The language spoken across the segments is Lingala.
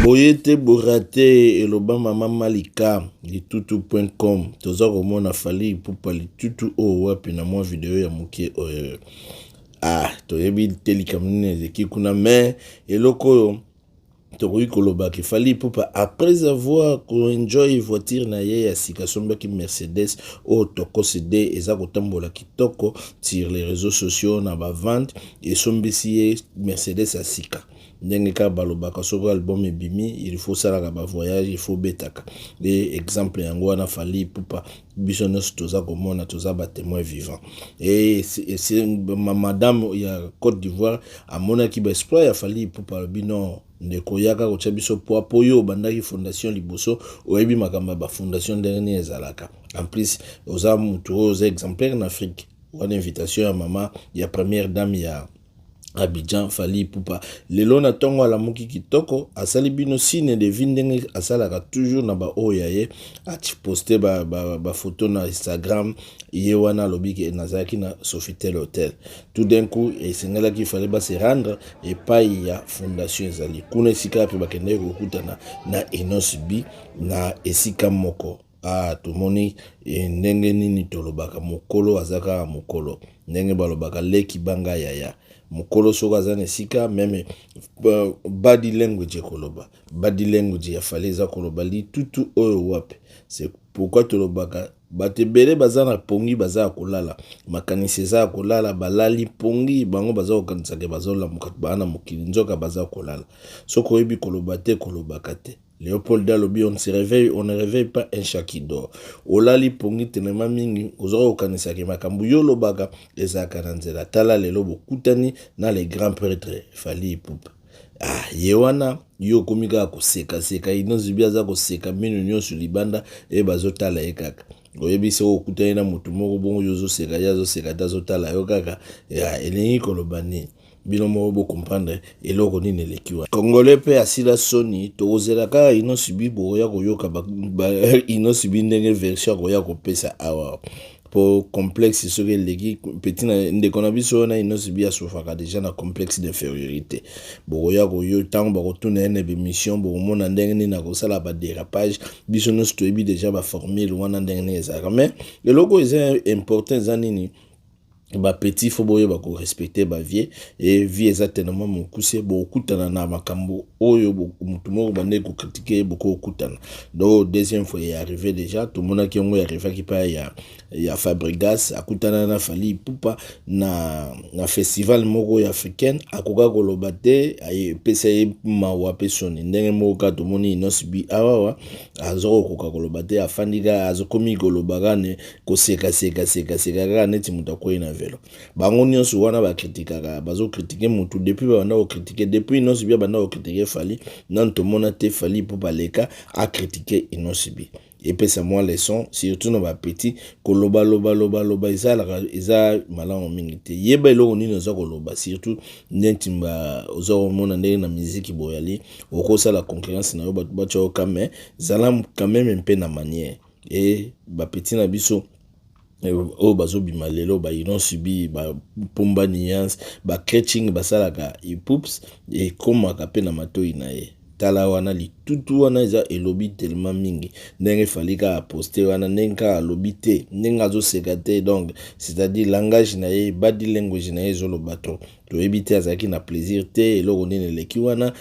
Boyete Borate et l'Obama Malika, litutu.com. Toza komona Fally Ipupa litutu o wapi na mwa video ya muke toyebi telika mnene zeki kuna me eloko yo tokoki koloba ke Fally Ipupa après avoir enjoy voiture na ye ya sika sombaki Mercedes o toko CD eza kotambola kitoko sur les réseaux sociaux na ba vente et sombisi ye Mercedes ya sika. Ndenge ka balobaka soko album ebimi il faut salaka ba voyage il faut betaka des exemples yango wana Fally Ipupa biso nyonso toza komona toza ba témoin vivant et c'est madame ya Côte d'Ivoire amonaki ba espoir ya Fally Ipupa bino ndeko yaka kotia biso po yo bandaki fondation liboso oyebi makamba ba fondation dernier ezalaka en plus oza mutu oza exemplaire en Afrique wana invitation ya mama ya première dame ya Abidjan Fally Ipupa lelo na tongo ala muki kitoko asali bino sine de vindenge asalaka toujours na ba oya ye ati poster ba photo na Instagram ye wana lobiki nazaki na Sofitel Hotel tout d'un coup et sengala ki fallait ba se rendre et pas ya fondation ezali kuna sika pe bakende kokutana na Inosbi na esika moko tomoni ndenge nini tolobaka mokolo azaka mokolo ndenge balobaka leki banga yaya mokolo soka azana sika meme body language koloba body language ya Fally za koloba li tutu oyo wape c'est pourquoi tolobaka batebele bazana pongi baza kolala makanisi za kolala balali pongi bango baza kokanisa ke bazola mukabana mokili nzoka baza kolala soko yebi koloba te kolobaka te. Léopold Dalobi, on ne réveille pas un chat qui dort. Olali pongi tenema mingi, ozora okanisa ke makambu yolo baga, ezaka nanzela tala lelo bokutani na les grands prêtres Fally Ipupa. Yewana yo komika ko seka Inosbi aza ko seka minu nyonso libanda e bazotala ekaka. Oyebi se okutani na mutu moko bongo yozo seka tazotala yo kaka elingi kolobani. Bino mo comprendre eloko nini lekiwa Congolais pe asila soni tozelaka Inosbi boya koyoka Inosbi ndenge version koya kopesa awa pour complexe ce que les petit ndeko na biso na Inosbi asofaka déjà na complexe d'infériorité boya koyo tango bakotuna ene mission bomona ndenge ni na kosala ba dérapage biso no stoyebi déjà ba formule wana ndenge ezaka mais eloko est important zanini ba petit faut boye ba ko respecter ba vie et vie exactement mon cousin beaucoup kutana na makambo oyo mutu moko bande ko critiquer beaucoup kutana donc deuxième fois est arrivé déjà tout monde qui ont arrivé qui pa ya Fabregas akutana na Fally Ipupa na festival moko ya africaine akoka koloba te ay pesa mawa pesoni ndenge moko ka to moni Inosbi awa azoko koka koloba te afandika azokomi koloba ne ko seka ka neti mutu ko ina velo bango nyonso wana ba kritikaka bazo critiquer mutu depuis banda ko critiquer depuis Inosbi banda ko critiquer Fally nan to mona te Fally Ipupa leka a critiquer Inosbi et puis c'est moi leçon surtout no ba petit koloba loba isa malamu mingi te yeba eloko nini oza koloba surtout ntimba oza komona ndenge na musique boyali okosa la concurrence na yo bato kame zala quand même un peu na manière et ba petit na biso o bazobima lelo ba Inosbi ba pomba nuance ba catching basalaka ipups et komaka pe na matoi na ye tala wana li tutu wana eza elobi tellement mingi ndenge Fally ka poster wana ndenge alobi te ndenge azoseka te donc c'est-à-dire langage na ye body language na ye zoloba to toyebi te azalaki na plaisir te eloko nini leki wana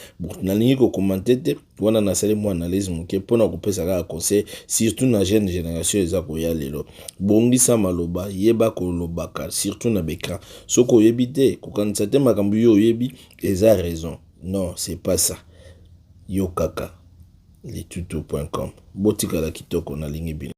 nalingi ko commenter te wana nasali mwa analyse moke mpona kopesa kaka conseil surtout na jeune génération eza koya lelo bongisa maloba yeba kolobaka surtout na bekran soko oyebi te kokanisa te makambo yo oyebi eza raison non c'est pas ça yo kaka litutu.com botika la kitoko na lingi bino